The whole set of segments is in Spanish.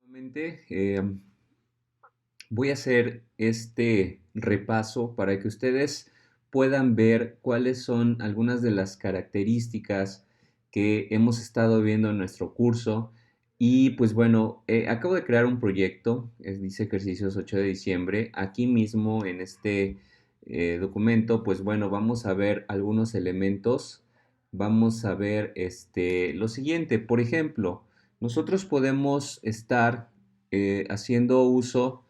Nuevamente, voy a hacer este repaso para que ustedes puedan ver cuáles son algunas de las características que hemos estado viendo en nuestro curso. Y pues bueno, acabo de crear un proyecto, dice ejercicios 8 de diciembre. Aquí mismo en este documento, pues bueno, vamos a ver algunos elementos. Vamos a ver lo siguiente, por ejemplo. Nosotros podemos estar haciendo uso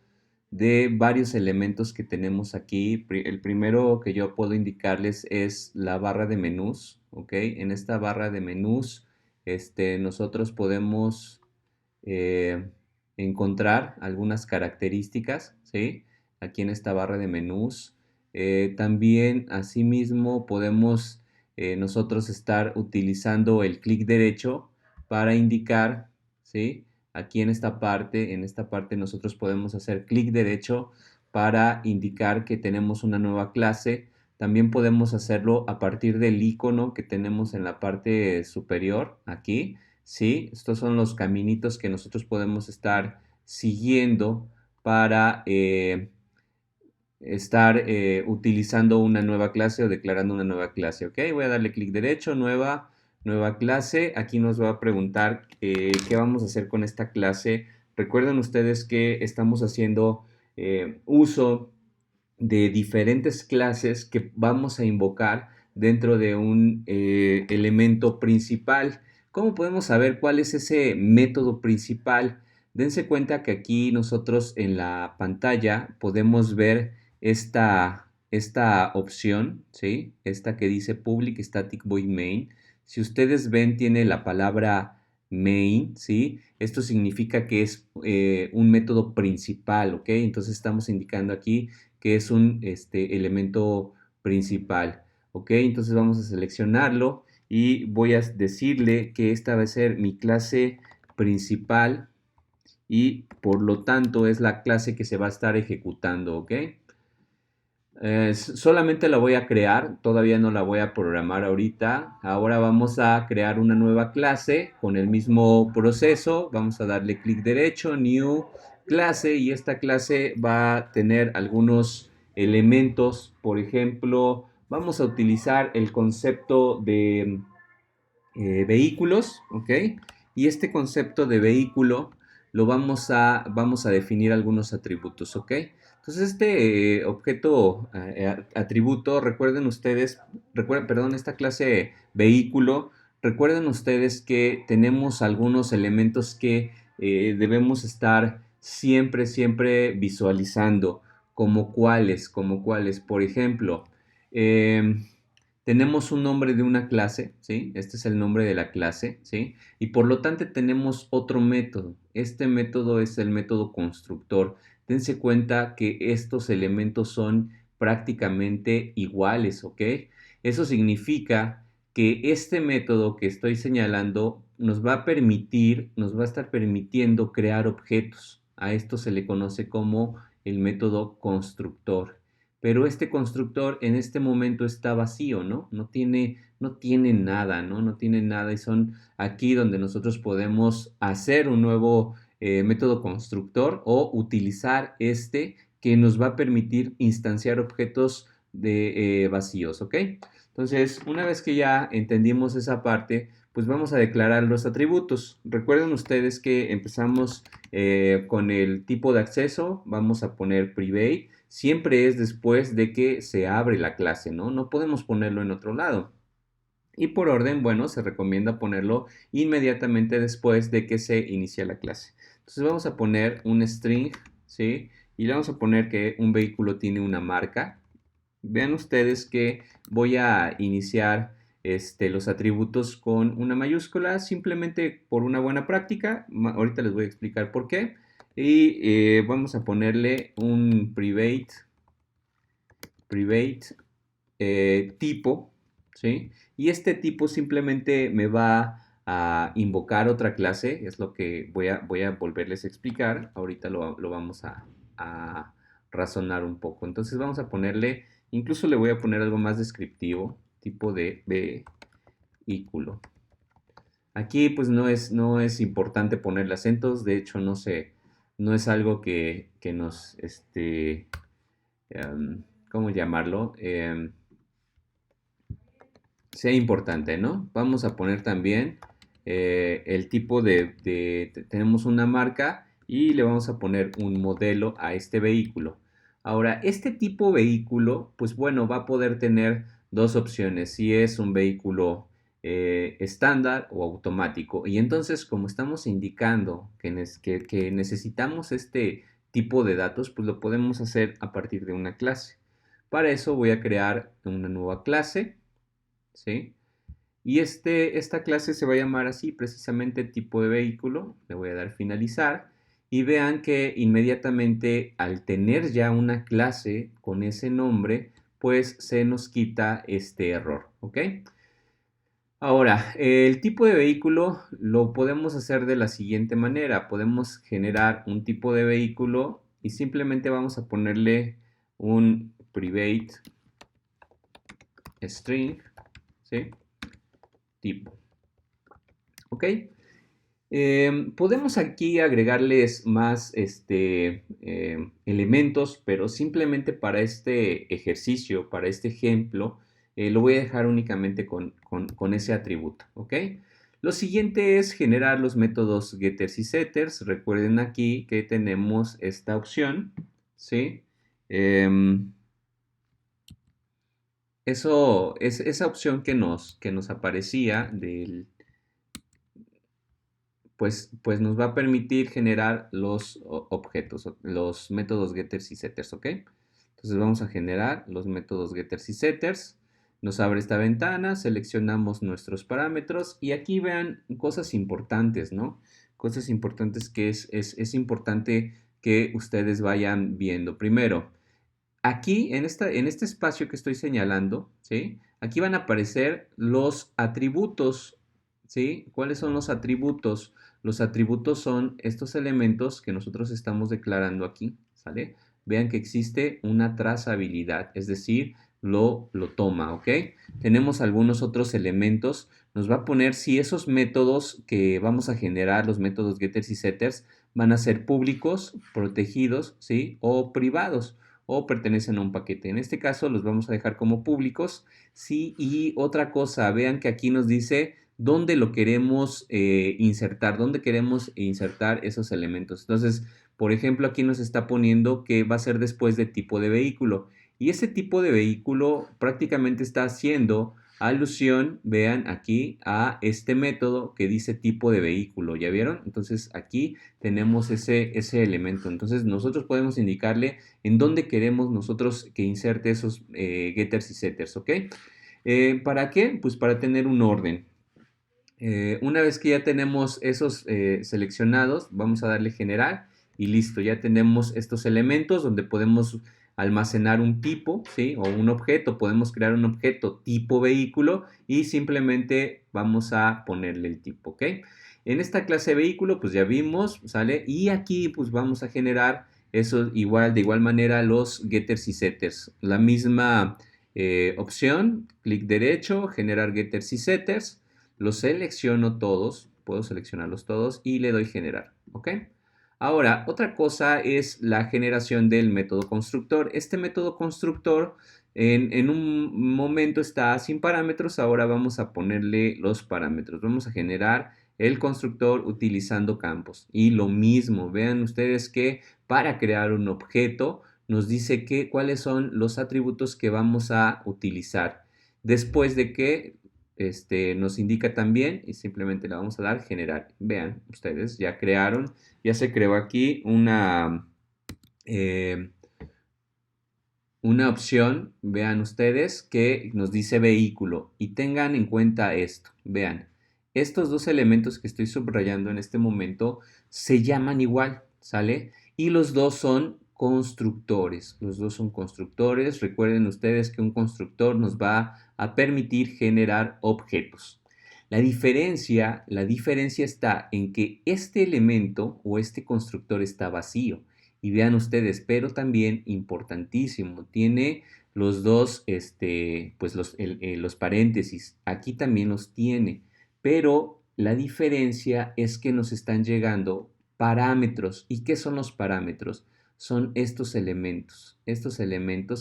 de varios elementos que tenemos aquí. El primero que yo puedo indicarles es la barra de menús, ¿ok? En esta barra de menús, nosotros podemos eh, encontrar algunas características, ¿sí? Aquí en esta barra de menús. También, asimismo, podemos nosotros estar utilizando el clic derecho para indicar, ¿sí? Aquí en esta parte nosotros podemos hacer clic derecho para indicar que tenemos una nueva clase. También podemos hacerlo a partir del icono que tenemos en la parte superior, aquí. ¿Sí? Estos son los caminitos que nosotros podemos estar siguiendo para estar utilizando una nueva clase o declarando una nueva clase, ¿ok? Voy a darle clic derecho, nueva clase. Aquí nos va a preguntar qué vamos a hacer con esta clase. Recuerden ustedes que estamos haciendo uso de diferentes clases que vamos a invocar dentro de un elemento principal. ¿Cómo podemos saber cuál es ese método principal? Dense cuenta que aquí nosotros en la pantalla podemos ver esta opción, ¿sí? Esta que dice Public Static Void Main. Si ustedes ven, tiene la palabra main, ¿sí? Esto significa que es un método principal, ¿ok? Entonces estamos indicando aquí que es un elemento principal. ¿Ok? Entonces vamos a seleccionarlo y voy a decirle que esta va a ser mi clase principal y por lo tanto es la clase que se va a estar ejecutando. ¿Ok? Solamente la voy a crear, todavía no la voy a programar ahorita. Ahora vamos a crear una nueva clase con el mismo proceso. Vamos a darle clic derecho, New clase, y esta clase va a tener algunos elementos. Por ejemplo, vamos a utilizar el concepto de vehículos, ¿ok? Y este concepto de vehículo lo vamos a definir algunos atributos, ¿ok? Entonces este objeto, atributo, recuerden ustedes, perdón, esta clase vehículo, recuerden ustedes que tenemos algunos elementos que debemos estar siempre visualizando, como cuáles, por ejemplo, eh, tenemos un nombre de una clase, ¿sí? Este es el nombre de la clase, ¿sí? Y por lo tanto tenemos otro método. Este método es el método constructor. Dense cuenta que estos elementos son prácticamente iguales, ¿ok? Eso significa que este método que estoy señalando nos va a permitir, nos va a estar permitiendo crear objetos. A esto se le conoce como el método constructor. Pero este constructor en este momento está vacío, ¿no? No tiene nada, ¿no? No tiene nada y son aquí donde nosotros podemos hacer un nuevo método constructor o utilizar este que nos va a permitir instanciar objetos vacíos, ¿ok? Entonces, una vez que ya entendimos esa parte, pues vamos a declarar los atributos. Recuerden ustedes que empezamos con el tipo de acceso, vamos a poner private, siempre es después de que se abre la clase, ¿no? No podemos ponerlo en otro lado. Y por orden, bueno, se recomienda ponerlo inmediatamente después de que se inicia la clase. Entonces vamos a poner un string, ¿sí? Y le vamos a poner que un vehículo tiene una marca. Vean ustedes que voy a iniciar los atributos con una mayúscula simplemente por una buena práctica. Ahorita les voy a explicar por qué. Y vamos a ponerle un private tipo, ¿sí? Y este tipo simplemente me va a invocar otra clase, es lo que voy a volverles a explicar. Ahorita lo vamos a razonar un poco. Entonces vamos a ponerle, incluso le voy a poner algo más descriptivo, tipo de vehículo. Aquí pues no es importante ponerle acentos, de hecho no es algo que nos, ¿cómo llamarlo? Sea importante, ¿no? Vamos a poner también el tipo tenemos una marca y le vamos a poner un modelo a este vehículo. Ahora, este tipo vehículo, pues bueno, va a poder tener dos opciones, si es un vehículo estándar o automático. Y entonces, como estamos indicando que necesitamos este tipo de datos, pues lo podemos hacer a partir de una clase. Para eso voy a crear una nueva clase. ¿Sí? Y esta clase se va a llamar así, precisamente tipo de vehículo. Le voy a dar finalizar. Y vean que inmediatamente al tener ya una clase con ese nombre, pues se nos quita este error, ¿ok? Ahora, el tipo de vehículo lo podemos hacer de la siguiente manera. Podemos generar un tipo de vehículo y simplemente vamos a ponerle un private string, ¿sí? Tipo. ¿Ok? Podemos aquí agregarles más elementos, pero simplemente para este ejercicio, para este ejemplo, lo voy a dejar únicamente con ese atributo. ¿Ok? Lo siguiente es generar los métodos getters y setters. Recuerden aquí que tenemos esta opción. ¿Sí? Em, eso es esa opción que nos aparecía pues nos va a permitir generar los objetos, los métodos getters y setters, ¿ok? Entonces vamos a generar los métodos getters y setters. Nos abre esta ventana, seleccionamos nuestros parámetros y aquí vean cosas importantes, ¿no? Cosas importantes que es importante que ustedes vayan viendo. Primero, aquí en este espacio que estoy señalando, ¿sí? Aquí van a aparecer los atributos, ¿sí? ¿Cuáles son los atributos? Los atributos son estos elementos que nosotros estamos declarando aquí, ¿sale? Vean que existe una trazabilidad, es decir, lo toma, ¿ok? Tenemos algunos otros elementos, nos va a poner si esos métodos que vamos a generar, los métodos getters y setters, van a ser públicos, protegidos, ¿sí? O privados o pertenecen a un paquete. En este caso los vamos a dejar como públicos. Sí, y otra cosa, vean que aquí nos dice dónde lo queremos insertar, dónde queremos insertar esos elementos. Entonces, por ejemplo, aquí nos está poniendo que va a ser después de tipo de vehículo. Y ese tipo de vehículo prácticamente está haciendo alusión, vean aquí, a este método que dice tipo de vehículo. ¿Ya vieron? Entonces aquí tenemos ese elemento. Entonces nosotros podemos indicarle en dónde queremos nosotros que inserte esos getters y setters, ¿ok? ¿Para qué? Pues para tener un orden. Una vez que ya tenemos esos seleccionados, vamos a darle generar y listo, ya tenemos estos elementos donde podemos almacenar un tipo, ¿sí? O un objeto, podemos crear un objeto tipo vehículo y simplemente vamos a ponerle el tipo, ¿ok? En esta clase de vehículo, pues ya vimos, ¿sale? Y aquí pues vamos a generar eso igual, de igual manera los getters y setters. La misma opción, clic derecho, generar getters y setters. Los selecciono todos, puedo seleccionarlos todos y le doy generar, ¿ok? Ahora, otra cosa es la generación del método constructor. Este método constructor en un momento está sin parámetros, ahora vamos a ponerle los parámetros. Vamos a generar el constructor utilizando campos. Y lo mismo, vean ustedes que para crear un objeto nos dice cuáles son los atributos que vamos a utilizar. Después de que nos indica también y simplemente le vamos a dar generar. Vean, ustedes ya crearon, ya se creó aquí eh, una opción, vean ustedes, que nos dice vehículo y tengan en cuenta esto, vean, estos dos elementos que estoy subrayando en este momento se llaman igual, ¿sale? Y los dos son constructores, los dos son constructores, recuerden ustedes que un constructor nos va a permitir generar objetos. La diferencia está en que este elemento o este constructor está vacío. Y vean ustedes, pero también importantísimo, tiene los dos, pues los paréntesis, aquí también los tiene, pero La diferencia es que nos están llegando parámetros. ¿Y qué son los parámetros? Son estos elementos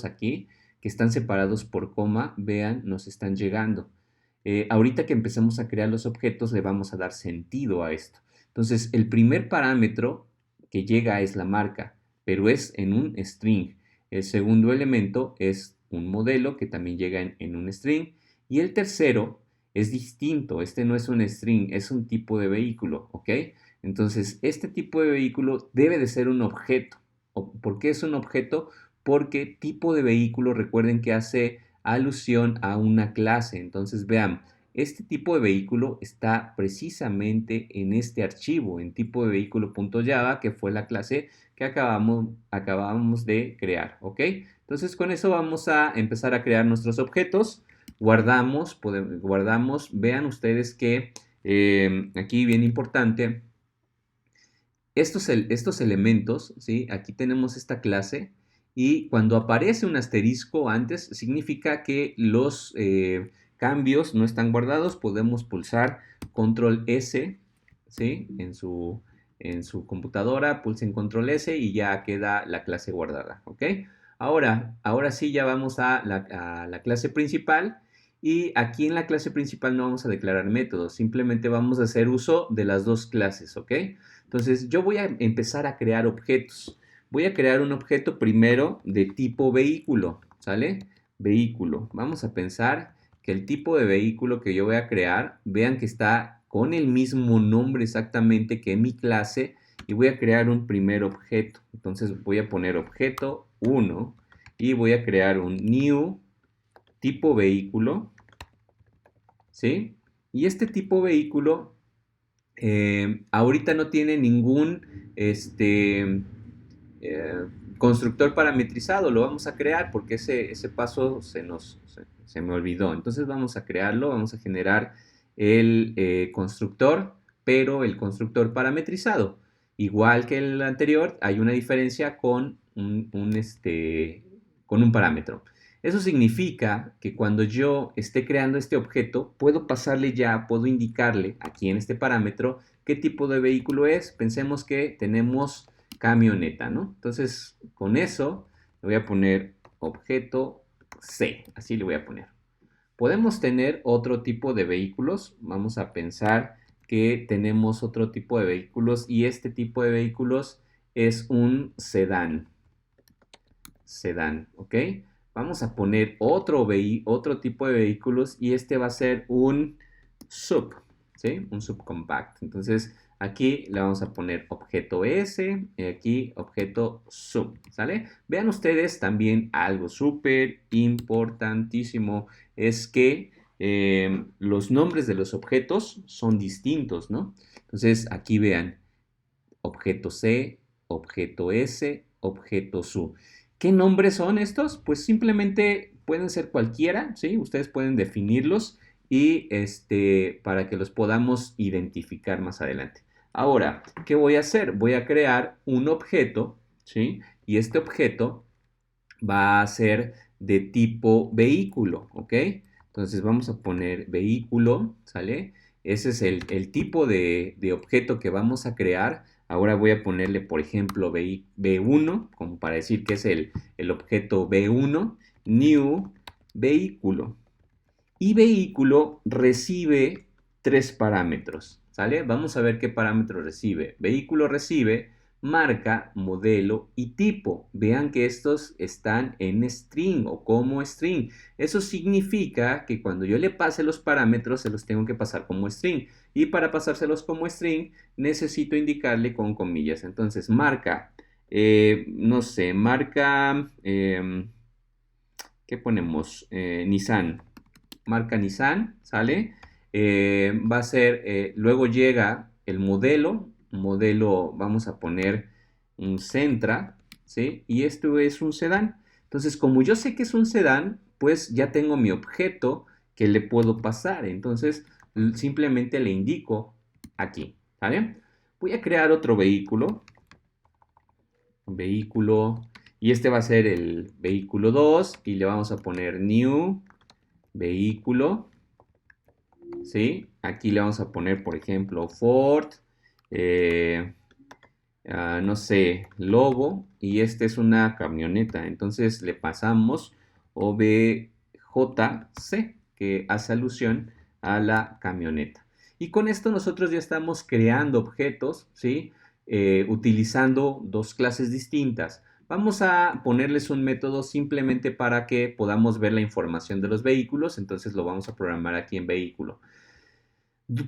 aquí que están separados por coma, vean, nos están llegando. Ahorita que empecemos a crear los objetos le vamos a dar sentido a esto. Entonces, el primer parámetro que llega es la marca, pero es en un string. El segundo elemento es un modelo que también llega en un string. Y el tercero es distinto. Este no es un string, es un tipo de vehículo, ¿ok? Entonces, este tipo de vehículo debe de ser un objeto. ¿Por qué es un objeto? Porque tipo de vehículo, recuerden que hace alusión a una clase. Entonces, vean, este tipo de vehículo está precisamente en este archivo, en tipo de vehículo.java, que fue la clase que acabamos de crear, ¿ok? Entonces, con eso vamos a empezar a crear nuestros objetos. Guardamos, vean ustedes que aquí bien importante, estos elementos, ¿sí? Aquí tenemos esta clase y cuando aparece un asterisco antes, significa que los cambios no están guardados. Podemos pulsar control S, ¿sí? En su computadora, pulsen control S y ya queda la clase guardada, ¿ok? Ahora sí ya vamos a la clase principal. Y aquí en la clase principal no vamos a declarar métodos, simplemente vamos a hacer uso de las dos clases, ¿ok? Entonces, yo voy a empezar a crear objetos. Voy a crear un objeto primero de tipo vehículo, ¿sale? Vehículo. Vamos a pensar que el tipo de vehículo que yo voy a crear, vean que está con el mismo nombre exactamente que mi clase y voy a crear un primer objeto. Entonces, voy a poner objeto 1 y voy a crear un new tipo vehículo, ¿sí? Y este tipo vehículo ahorita no tiene ningún eh, constructor parametrizado, lo vamos a crear porque ese paso se me olvidó. Entonces vamos a crearlo, vamos a generar el constructor, pero el constructor parametrizado. Igual que el anterior, hay una diferencia con con un parámetro. Eso significa que cuando yo esté creando este objeto, puedo indicarle aquí en este parámetro qué tipo de vehículo es. Pensemos que tenemos camioneta, ¿no? Entonces, con eso le voy a poner objeto C, así le voy a poner. Podemos tener otro tipo de vehículos. Vamos a pensar que tenemos otro tipo de vehículos y este tipo de vehículos es un sedán. Sedán, ¿ok? Vamos a poner otro tipo de vehículos y este va a ser un sub, ¿sí? Un subcompact. Entonces, aquí le vamos a poner objeto S y aquí objeto sub, ¿sale? Vean ustedes también algo súper importantísimo, es que los nombres de los objetos son distintos, ¿no? Entonces, aquí vean, objeto C, objeto S, objeto SU. ¿Qué nombres son estos? Pues simplemente pueden ser cualquiera, ¿sí? Ustedes pueden definirlos y para que los podamos identificar más adelante. Ahora, ¿qué voy a hacer? Voy a crear un objeto, ¿sí? Y este objeto va a ser de tipo vehículo, ¿ok? Entonces vamos a poner vehículo, ¿sale? Ese es el tipo de objeto que vamos a crear. Ahora voy a ponerle, por ejemplo, B1, como para decir que es el objeto B1, new vehículo. Y vehículo recibe tres parámetros, ¿sale? Vamos a ver qué parámetro recibe. Vehículo recibe marca, modelo y tipo. Vean que estos están en string o como string. Eso significa que cuando yo le pase los parámetros, se los tengo que pasar como string. Y para pasárselos como string, necesito indicarle con comillas. Entonces, marca, no sé, marca, ¿qué ponemos? Nissan. Marca Nissan, ¿sale? Va a ser, luego llega el modelo vamos a poner un Sentra, ¿sí? Y esto es un sedán. Entonces, como yo sé que es un sedán, pues ya tengo mi objeto que le puedo pasar. Entonces, simplemente le indico aquí, ¿vale? Voy a crear otro vehículo, y este va a ser el vehículo 2 y le vamos a poner new vehículo, ¿sí? Aquí le vamos a poner, por ejemplo, Ford, eh, no sé, logo, y esta es una camioneta. Entonces le pasamos OBJC, que hace alusión a la camioneta. Y con esto nosotros ya estamos creando objetos, ¿sí? Utilizando dos clases distintas. Vamos a ponerles un método simplemente para que podamos ver la información de los vehículos. Entonces lo vamos a programar aquí en vehículo.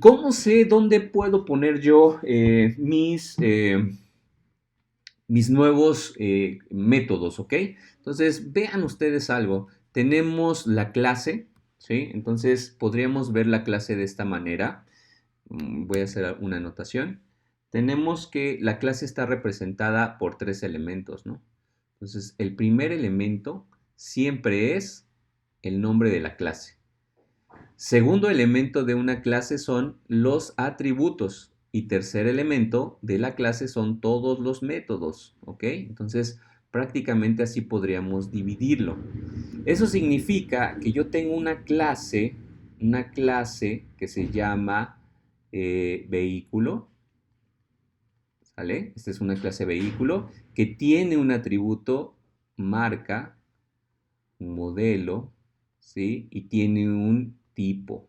¿Cómo sé dónde puedo poner yo mis nuevos métodos, ¿ok? Entonces, vean ustedes algo. Tenemos la clase, ¿sí? Entonces, podríamos ver la clase de esta manera. Voy a hacer una anotación. Tenemos que la clase está representada por tres elementos, ¿no? Entonces, el primer elemento siempre es el nombre de la clase. Segundo elemento de una clase son los atributos y tercer elemento de la clase son todos los métodos, ¿ok? Entonces, prácticamente así podríamos dividirlo. Eso significa que yo tengo una clase que se llama vehículo, ¿sale? Esta es una clase vehículo que tiene un atributo marca, un modelo, ¿sí? Y tiene un tipo,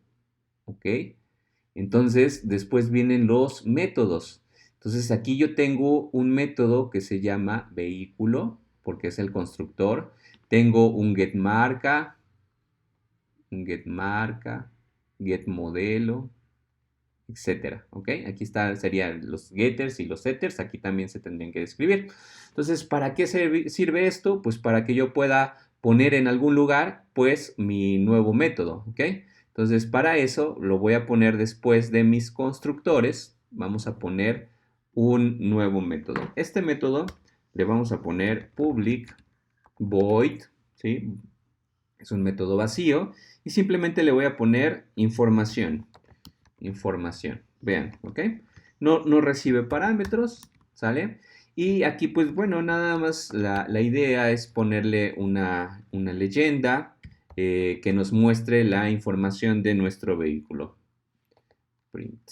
¿ok? Entonces, después vienen los métodos. Entonces, aquí yo tengo un método que se llama vehículo, porque es el constructor. Tengo un getMarca, un getMarca, getModelo, etcétera, ¿ok? Aquí serían los getters y los setters, aquí también se tendrían que describir. Entonces, ¿para qué sirve esto? Pues para que yo pueda poner en algún lugar, pues, mi nuevo método, ¿ok? Entonces, para eso lo voy a poner después de mis constructores, vamos a poner un nuevo método. Este método le vamos a poner public void, ¿sí? Es un método vacío y simplemente le voy a poner información información. Vean, ¿ok? No recibe parámetros, ¿sale? Y aquí, pues bueno, nada más la idea es ponerle una leyenda que nos muestre la información de nuestro vehículo. Print.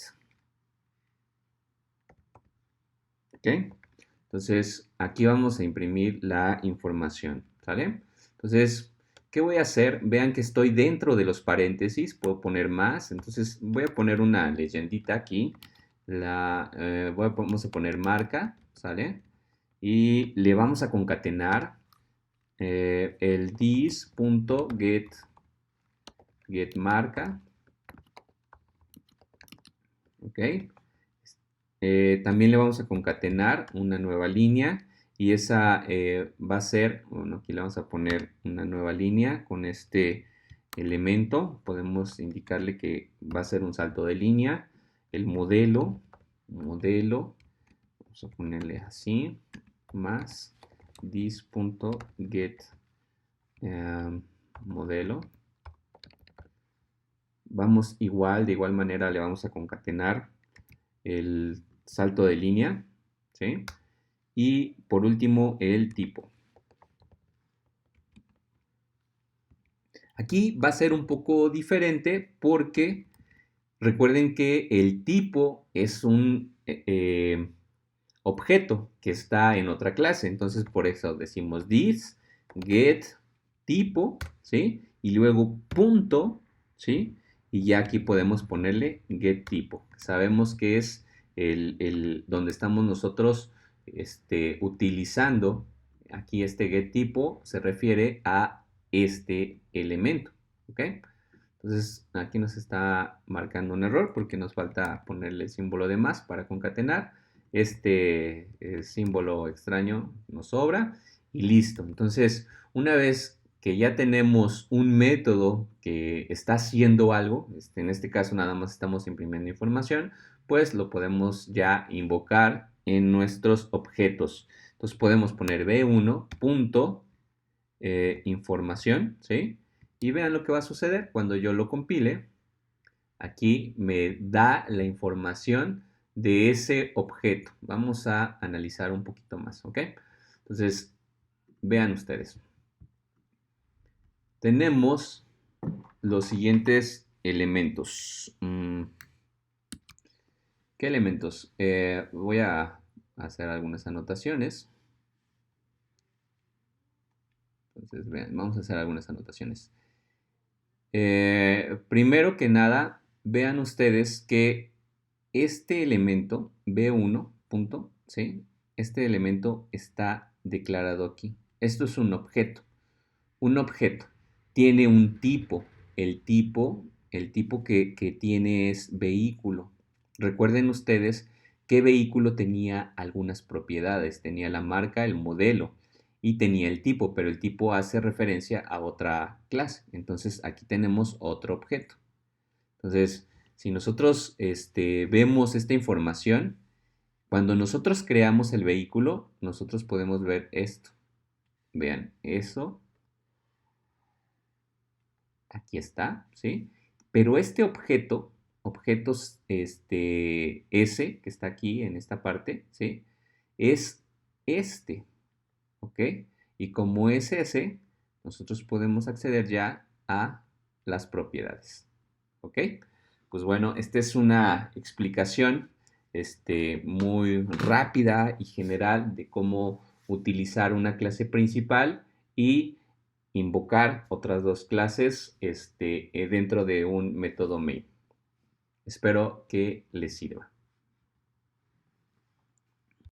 ¿Ok? Entonces, aquí vamos a imprimir la información, ¿sale? Entonces, ¿qué voy a hacer? Vean que estoy dentro de los paréntesis, puedo poner más, entonces voy a poner una leyendita aquí, vamos a poner marca, ¿sale? Y le vamos a concatenar el this.get marca, ¿ok? También le vamos a concatenar una nueva línea y esa va a ser, bueno, aquí le vamos a poner una nueva línea con este elemento. Podemos indicarle que va a ser un salto de línea. El modelo, vamos a ponerle así, más this.get modelo. Vamos igual, de igual manera le vamos a concatenar el salto de línea, ¿sí? Y por último, el tipo. Aquí va a ser un poco diferente porque recuerden que el tipo es un objeto que está en otra clase. Entonces, por eso decimos this, get, tipo, ¿sí? Y luego punto, ¿sí? Y ya aquí podemos ponerle get tipo. Sabemos que es donde estamos nosotros utilizando aquí este get tipo se refiere a este elemento, ¿ok? Entonces aquí nos está marcando un error porque nos falta ponerle el símbolo de más para concatenar. Este símbolo extraño nos sobra y listo. Entonces, una vez que ya tenemos un método que está haciendo algo, en este caso nada más estamos imprimiendo información, pues lo podemos ya invocar en nuestros objetos. Entonces podemos poner b1 punto información, ¿sí? Y vean lo que va a suceder cuando yo lo compile. Aquí me da la información de ese objeto. Vamos a analizar un poquito más, ¿ok? Entonces, vean ustedes. Tenemos los siguientes elementos. ¿Qué elementos? Voy a hacer algunas anotaciones. Entonces, vean, vamos a hacer algunas anotaciones. Primero que nada, vean ustedes que este elemento, B1, punto, ¿sí? Este elemento está declarado aquí. Esto es un objeto. Un objeto tiene un tipo. El tipo que tiene es vehículo. Recuerden ustedes qué vehículo tenía algunas propiedades. Tenía la marca, el modelo y tenía el tipo, pero el tipo hace referencia a otra clase. Entonces aquí tenemos otro objeto. Entonces, si nosotros vemos esta información, cuando nosotros creamos el vehículo, nosotros podemos ver esto. Vean, eso aquí está, ¿sí? Pero este objeto, objetos S, que está aquí en esta parte, ¿sí? Es este, ¿ok? Y como es ese, nosotros podemos acceder ya a las propiedades, ¿ok? Pues bueno, esta es una explicación muy rápida y general de cómo utilizar una clase principal y invocar otras dos clases dentro de un método main. Espero que les sirva.